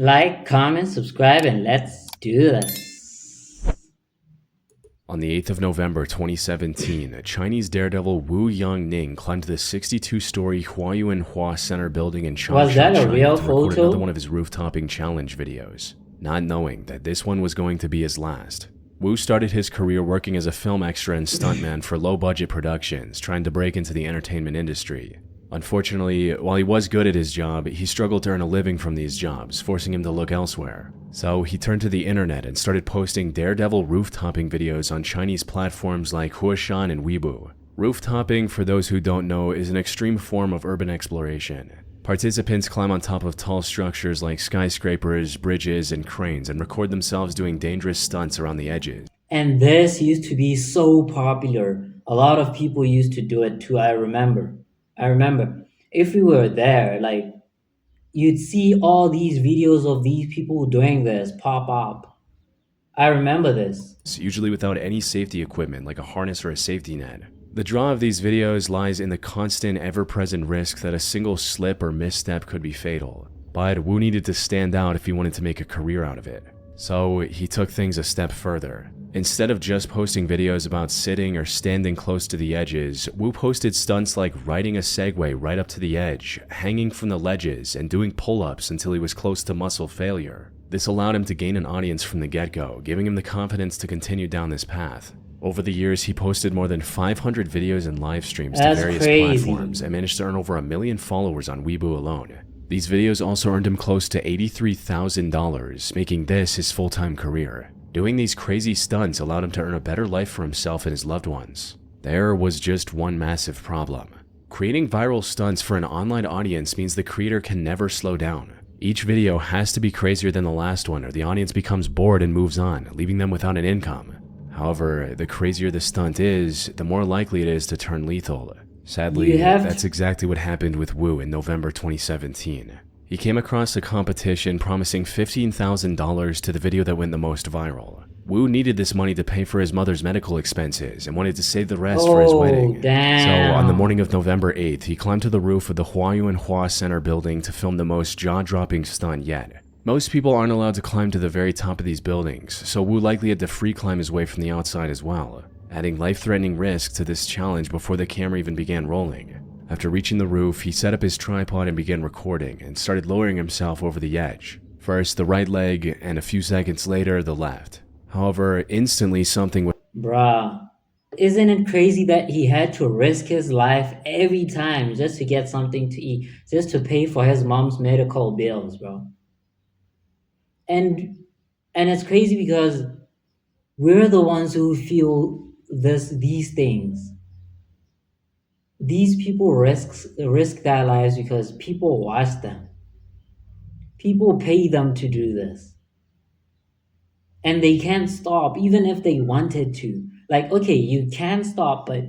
Like, comment, subscribe, and let's do this. On the 8th of November 2017, Chinese daredevil Wu Yangning climbed the 62-story Huayuanhua Center building in Was Changsha, that a China real to record another one photo? of his roof-topping challenge videos, not knowing that this one was going to be his last. Wu started his career working as a film extra and stuntman for low-budget productions, trying to break into the entertainment industry. Unfortunately, while he was good at his job, he struggled to earn a living from these jobs, forcing him to look elsewhere. So he turned to the internet and started posting daredevil roof-topping videos on Chinese platforms like Huashan and Weibo. Roof-topping, for those who don't know, is an extreme form of urban exploration. Participants climb on top of tall structures like skyscrapers, bridges, and cranes and record themselves doing dangerous stunts around the edges. And this used to be so popular. A lot of people used to do it too, I remember. If we were there, like, you'd see all these videos of these people doing this pop up. I remember this. Usually without any safety equipment like a harness or a safety net. The draw of these videos lies in the constant, ever-present risk that a single slip or misstep could be fatal. But Wu needed to stand out if he wanted to make a career out of it. So he took things a step further. Instead of just posting videos about sitting or standing close to the edges, Wu posted stunts like riding a Segway right up to the edge, hanging from the ledges, and doing pull-ups until he was close to muscle failure. This allowed him to gain an audience from the get-go, giving him the confidence to continue down this path. Over the years, he posted more than 500 videos and live streams to That's various crazy. platforms and managed to earn over 1 million followers on Weibo alone. These videos also earned him close to $83,000, making this his full-time career. Doing these crazy stunts allowed him to earn a better life for himself and his loved ones. There was just one massive problem. Creating viral stunts for an online audience means the creator can never slow down. Each video has to be crazier than the last one or the audience becomes bored and moves on, leaving them without an income. However, the crazier the stunt is, the more likely it is to turn lethal. Sadly, that's exactly what happened with Wu in November 2017. He came across a competition promising $15,000 to the video that went the most viral. Wu needed this money to pay for his mother's medical expenses and wanted to save the rest for his wedding. Damn. So on the morning of November 8th, he climbed to the roof of the Huayuanhua Center building to film the most jaw-dropping stunt yet. Most people aren't allowed to climb to the very top of these buildings, so Wu likely had to free climb his way from the outside as well, adding life-threatening risk to this challenge before the camera even began rolling. After reaching the roof, he set up his tripod and began recording and started lowering himself over the edge. First the right leg, and a few seconds later the left. However, instantly something was Bruh, isn't it crazy that he had to risk his life every time just to get something to eat, just to pay for his mom's medical bills, bro? And it's crazy because we're the ones who feel these things. These people risk their lives because people watch them. People pay them to do this. And they can't stop even if they wanted to. Like, okay, you can stop, but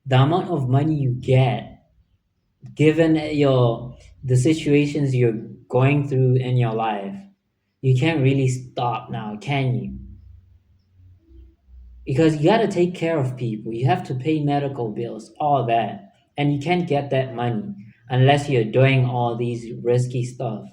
the amount of money you get, given the situations you're going through in your life, you can't really stop now, can you? Because you got to take care of people. You have to pay medical bills, all that. And you can't get that money unless you're doing all these risky stuff.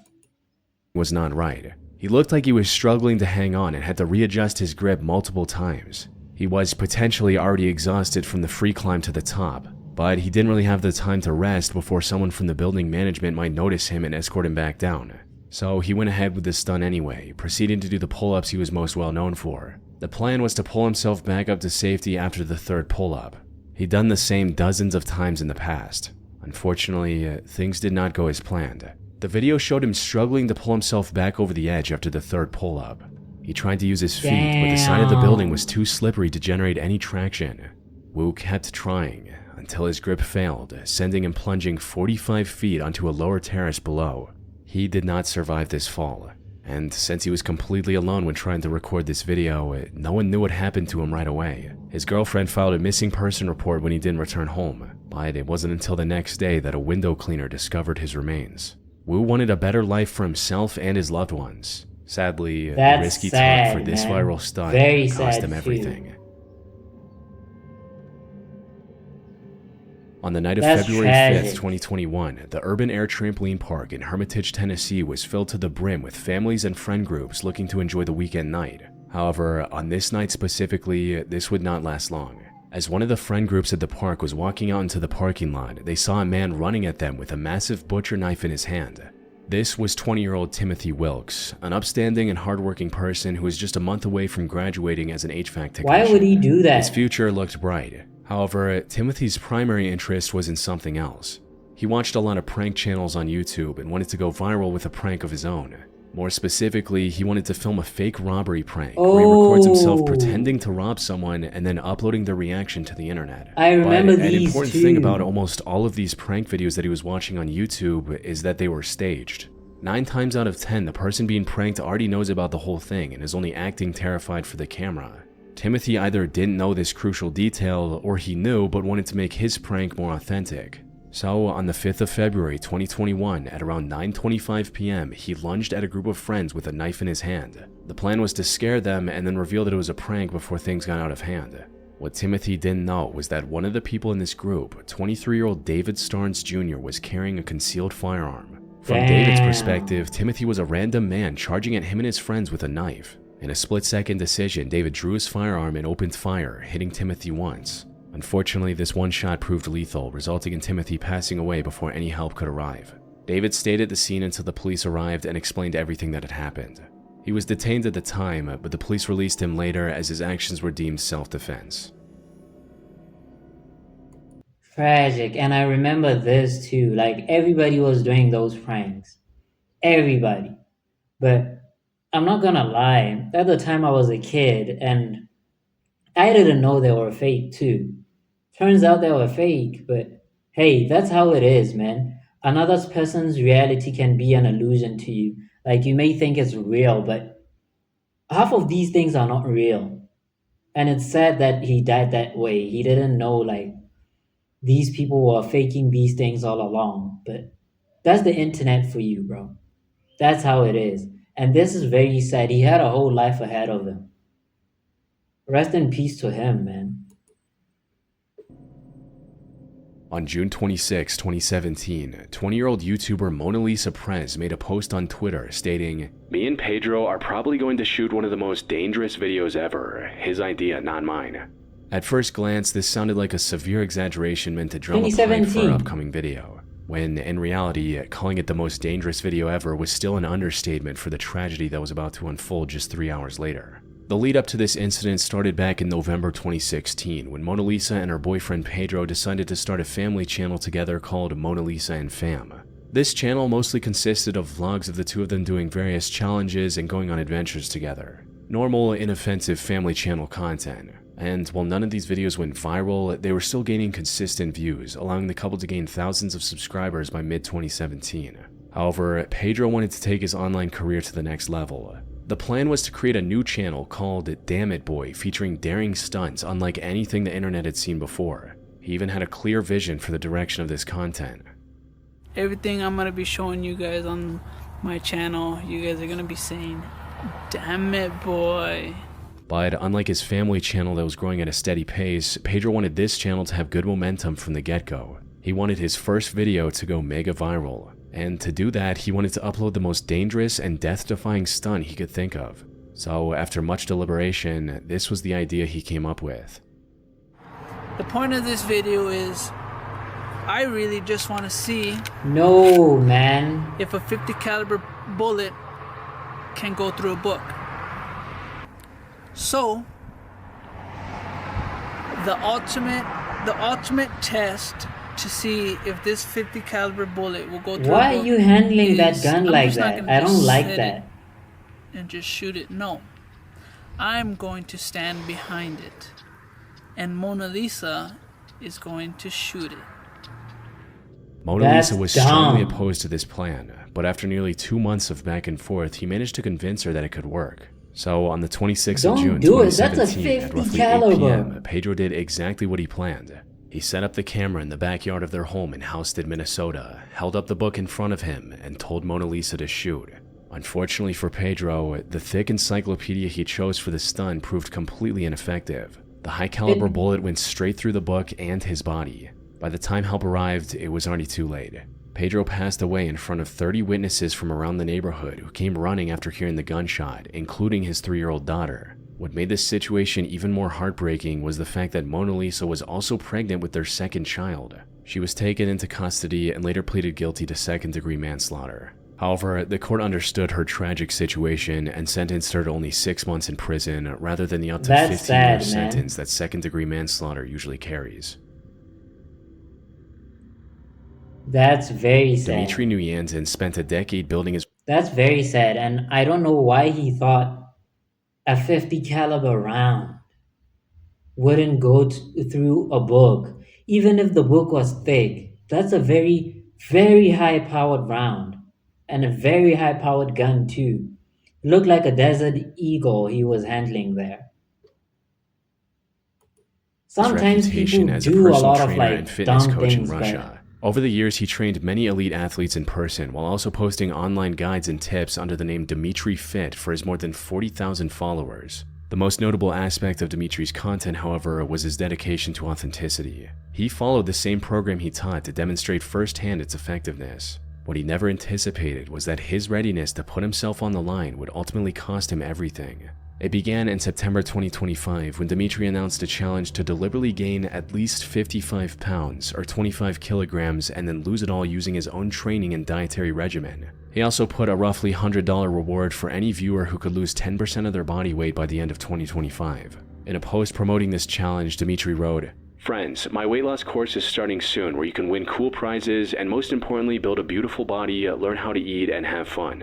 not right. He looked like he was struggling to hang on and had to readjust his grip multiple times. He was potentially already exhausted from the free climb to the top, but he didn't really have the time to rest before someone from the building management might notice him and escort him back down. So he went ahead with the stunt anyway, proceeding to do the pull-ups he was most well known for. The plan was to pull himself back up to safety after the third pull-up. He'd done the same dozens of times in the past. Unfortunately, things did not go as planned. The video showed him struggling to pull himself back over the edge after the third pull-up. He tried to use his feet, but the side of the building was too slippery to generate any traction. Wu kept trying until his grip failed, sending him plunging 45 feet onto a lower terrace below. He did not survive this fall, and since he was completely alone when trying to record this video, no one knew what happened to him right away. His girlfriend filed a missing person report when he didn't return home, but it wasn't until the next day that a window cleaner discovered his remains. Wu wanted a better life for himself and his loved ones. Sadly, the risk he took for this viral stunt cost him everything. On the night of That's February 5th, tragic. 2021, the Urban Air Trampoline Park in Hermitage, Tennessee was filled to the brim with families and friend groups looking to enjoy the weekend night. However, on this night specifically, this would not last long. As one of the friend groups at the park was walking out into the parking lot, they saw a man running at them with a massive butcher knife in his hand. This was 20-year-old Timothy Wilkes, an upstanding and hardworking person who was just a month away from graduating as an HVAC technician. Why would he do that? His future looked bright. However, Timothy's primary interest was in something else. He watched a lot of prank channels on YouTube and wanted to go viral with a prank of his own. More specifically, he wanted to film a fake robbery prank where he records himself pretending to rob someone and then uploading their reaction to the internet. I remember But these an important too. thing about almost all of these prank videos that he was watching on YouTube is that they were staged. 9 times out of 10, the person being pranked already knows about the whole thing and is only acting terrified for the camera. Timothy either didn't know this crucial detail or he knew but wanted to make his prank more authentic. So, on the 5th of February 2021, at around 9:25 p.m., he lunged at a group of friends with a knife in his hand. The plan was to scare them and then reveal that it was a prank before things got out of hand. What Timothy didn't know was that one of the people in this group, 23-year-old David Starnes Jr., was carrying a concealed firearm. From David's perspective, Timothy was a random man charging at him and his friends with a knife. In a split-second decision, David drew his firearm and opened fire, hitting Timothy once. Unfortunately, this one shot proved lethal, resulting in Timothy passing away before any help could arrive. David stayed at the scene until the police arrived and explained everything that had happened. He was detained at the time, but the police released him later as his actions were deemed self-defense. Tragic. And I remember this too. Like, everybody was doing those pranks. Everybody. But I'm not gonna lie. At the time I was a kid and I didn't know they were fake too. Turns out they were fake, but hey, that's how it is, man. Another person's reality can be an illusion to you. Like, you may think it's real, but half of these things are not real. And it's sad that he died that way. He didn't know, like, these people were faking these things all along. But that's the internet for you, bro. That's how it is. And this is very sad. He had a whole life ahead of him. Rest in peace to him, man. On June 26, 2017, 20-year-old YouTuber Mona Lisa Prez made a post on Twitter stating, "Me and Pedro are probably going to shoot one of the most dangerous videos ever. His idea, not mine." At first glance, this sounded like a severe exaggeration meant to drum up hype for 2017. her upcoming video, when in reality, calling it the most dangerous video ever was still an understatement for the tragedy that was about to unfold just 3 hours later. The lead up to this incident started back in November 2016 when Mona Lisa and her boyfriend Pedro decided to start a family channel together called Mona Lisa and Fam. This channel mostly consisted of vlogs of the two of them doing various challenges and going on adventures together. Normal, inoffensive family channel content. And while none of these videos went viral, they were still gaining consistent views, allowing the couple to gain thousands of subscribers by mid-2017. However, Pedro wanted to take his online career to the next level. The plan was to create a new channel called Damn It Boy, featuring daring stunts unlike anything the internet had seen before. He even had a clear vision for the direction of this content. Everything I'm gonna be showing you guys on my channel, you guys are gonna be saying, "Damn it, boy." But unlike his family channel that was growing at a steady pace, Pedro wanted this channel to have good momentum from the get-go. He wanted his first video to go mega viral. And to do that, he wanted to upload the most dangerous and death-defying stunt he could think of. So after much deliberation, this was the idea he came up with. The point of this video is, I really just want to see No, man. if a 50 caliber bullet can go through a book. So, the ultimate test to see if this 50 caliber bullet will go through Why a are book you handling that is, gun I'm like just not that? gonna I just don't like set that. it and just shoot it. No, I'm going to stand behind it, and Mona Lisa is going to shoot it. Mona That's Lisa was strongly dumb. opposed to this plan, but after nearly 2 months of back and forth, he managed to convince her that it could work. So on the 26th of Don't June do it. That's a 2017, at 50 roughly 8 caliber. p.m., Pedro did exactly what he planned. He set up the camera in the backyard of their home in Houston, Minnesota, held up the book in front of him, and told Mona Lisa to shoot. Unfortunately for Pedro, the thick encyclopedia he chose for the stunt proved completely ineffective. The high-caliber bullet went straight through the book and his body. By the time help arrived, it was already too late. Pedro passed away in front of 30 witnesses from around the neighborhood who came running after hearing the gunshot, including his 3-year-old daughter. What made this situation even more heartbreaking was the fact that Mona Lisa was also pregnant with their second child. She was taken into custody and later pleaded guilty to second-degree manslaughter. However, the court understood her tragic situation and sentenced her to only 6 months in prison rather than the up to That's 15-year sad, sentence man. that second-degree manslaughter usually carries. That's very Dmitry sad. Nuyantin spent a decade building his That's very sad, and I don't know why he thought a 50 caliber round wouldn't go through a book, even if the book was thick. That's a very, very high powered round, and a very high powered gun, too. Looked like a Desert Eagle he was handling there. Sometimes reputation people as a do a personal lot of trainer and like fitness dumb coach in things, but Russia. Over the years, he trained many elite athletes in person while also posting online guides and tips under the name Dmitry Fit for his more than 40,000 followers. The most notable aspect of Dmitry's content, however, was his dedication to authenticity. He followed the same program he taught to demonstrate firsthand its effectiveness. What he never anticipated was that his readiness to put himself on the line would ultimately cost him everything. It began in September 2025 when Dmitry announced a challenge to deliberately gain at least 55 pounds or 25 kilograms and then lose it all using his own training and dietary regimen. He also put a roughly $100 reward for any viewer who could lose 10% of their body weight by the end of 2025. In a post promoting this challenge, Dmitry wrote, "Friends, my weight loss course is starting soon where you can win cool prizes and most importantly build a beautiful body, learn how to eat, and have fun."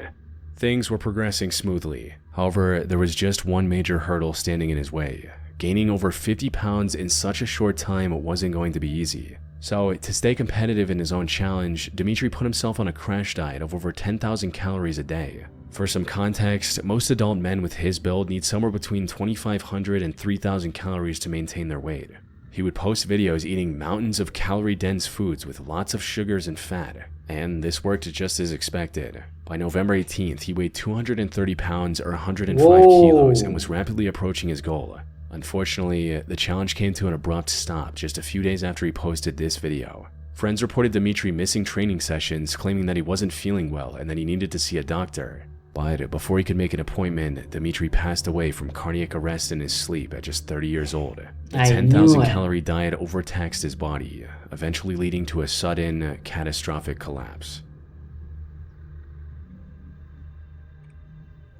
Things were progressing smoothly. However, there was just one major hurdle standing in his way. Gaining over 50 pounds in such a short time wasn't going to be easy. So, to stay competitive in his own challenge, Dmitry put himself on a crash diet of over 10,000 calories a day. For some context, most adult men with his build need somewhere between 2,500 and 3,000 calories to maintain their weight. He would post videos eating mountains of calorie-dense foods with lots of sugars and fat, and this worked just as expected. By November 18th, he weighed 230 pounds or 105 kilos and was whoa. rapidly approaching his goal. Unfortunately, the challenge came to an abrupt stop just a few days after he posted this video. Friends reported Dmitry missing training sessions, claiming that he wasn't feeling well and that he needed to see a doctor. But before he could make an appointment, Dmitry passed away from cardiac arrest in his sleep at just 30 years old. The I 10,000 knew it. calorie diet overtaxed his body, eventually leading to a sudden, catastrophic collapse.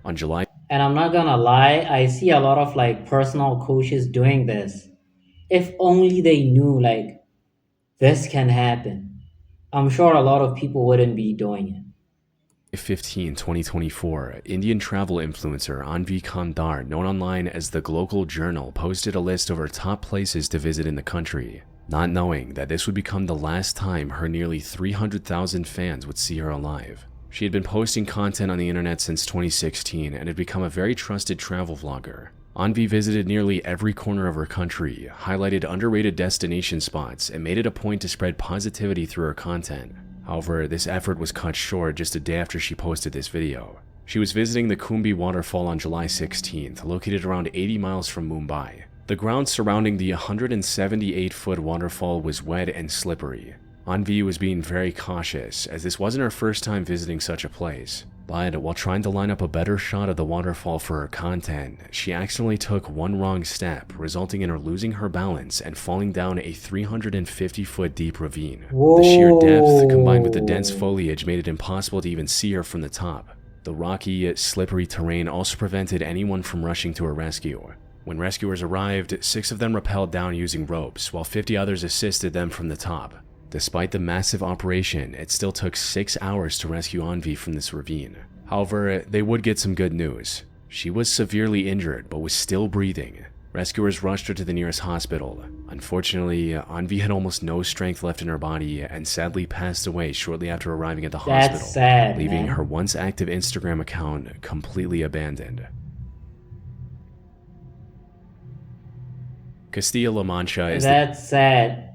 On July And I'm not gonna lie, I see a lot of like personal coaches doing this. If only they knew like this can happen, I'm sure a lot of people wouldn't be doing it. 15, 2024, Indian travel influencer Anvi Kandar, known online as the Global Journal, posted a list of her top places to visit in the country, not knowing that this would become the last time her nearly 300,000 fans would see her alive. She had been posting content on the internet since 2016 and had become a very trusted travel vlogger. Anvi visited nearly every corner of her country, highlighted underrated destination spots, and made it a point to spread positivity through her content. However, this effort was cut short just a day after she posted this video. She was visiting the Kumbi waterfall on July 16th, located around 80 miles from Mumbai. The ground surrounding the 178-foot waterfall was wet and slippery. Anvi was being very cautious, as this wasn't her first time visiting such a place. But while trying to line up a better shot of the waterfall for her content, she accidentally took one wrong step, resulting in her losing her balance and falling down a 350-foot deep ravine. The sheer depth, combined with the dense Whoa. foliage, made it impossible to even see her from the top. The rocky, slippery terrain also prevented anyone from rushing to her rescue. When rescuers arrived, 6 of them rappelled down using ropes, while 50 others assisted them from the top. Despite the massive operation, it still took 6 hours to rescue Anvi from this ravine. However, they would get some good news. She was severely injured, but was still breathing. Rescuers rushed her to the nearest hospital. Unfortunately, Anvi had almost no strength left in her body and sadly passed away shortly after arriving at the That's hospital, sad, leaving man. her once active Instagram account completely abandoned. Castilla-La Mancha is the That's sad.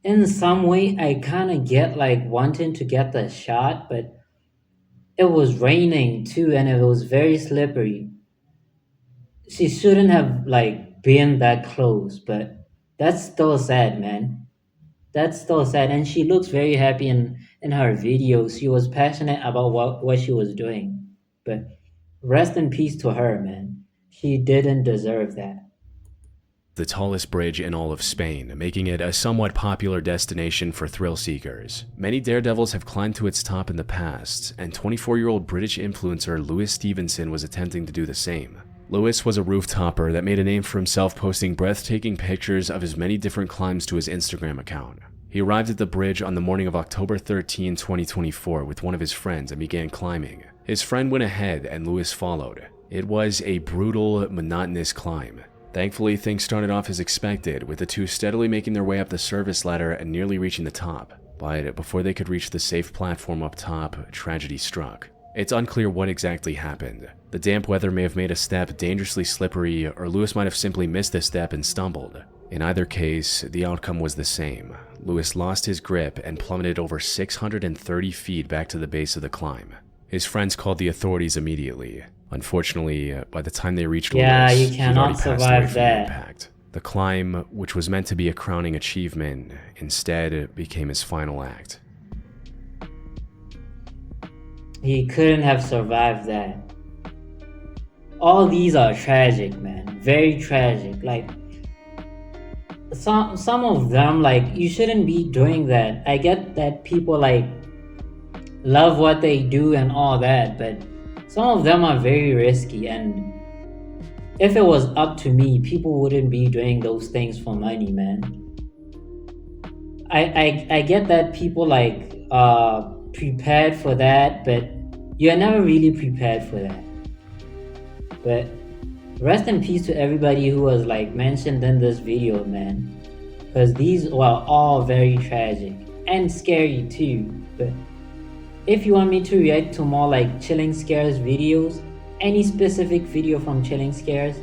In some way, I kind of get like wanting to get the shot, but it was raining too, and it was very slippery. She shouldn't have like been that close, but that's still sad, man. That's still sad. And she looks very happy in her videos. She was passionate about what she was doing. But rest in peace to her, man. She didn't deserve that. The tallest bridge in all of Spain, making it a somewhat popular destination for thrill seekers. Many daredevils have climbed to its top in the past, and 24-year-old British influencer Lewis Stevenson was attempting to do the same. Lewis was a rooftopper that made a name for himself posting breathtaking pictures of his many different climbs to his Instagram account. He arrived at the bridge on the morning of October 13, 2024 with one of his friends and began climbing. His friend went ahead and Lewis followed. It was a brutal, monotonous climb. Thankfully, things started off as expected, with the two steadily making their way up the service ladder and nearly reaching the top. But before they could reach the safe platform up top, tragedy struck. It's unclear what exactly happened. The damp weather may have made a step dangerously slippery, or Lewis might have simply missed a step and stumbled. In either case, the outcome was the same. Lewis lost his grip and plummeted over 630 feet back to the base of the climb. His friends called the authorities immediately. Unfortunately, by the time they reached Yeah, Lewis, you he'd already cannot passed away survive from the that. impact. The climb, which was meant to be a crowning achievement, instead became his final act. He couldn't have survived that. All these are tragic, man. Very tragic. Like some of them, like, you shouldn't be doing that. I get that people like love what they do and all that, but some of them are very risky, and if it was up to me, people wouldn't be doing those things for money, man. I get that people like prepared for that, but you're never really prepared for that. But rest in peace to everybody who was like mentioned in this video, man, because these were all very tragic and scary too. But if you want me to react to more like chilling scares videos, any specific video from chilling scares,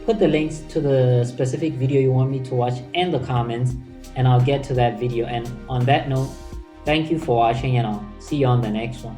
put the links to the specific video you want me to watch in the comments, and I'll get to that video. And on that note, thank you for watching, and I'll see you on the next one.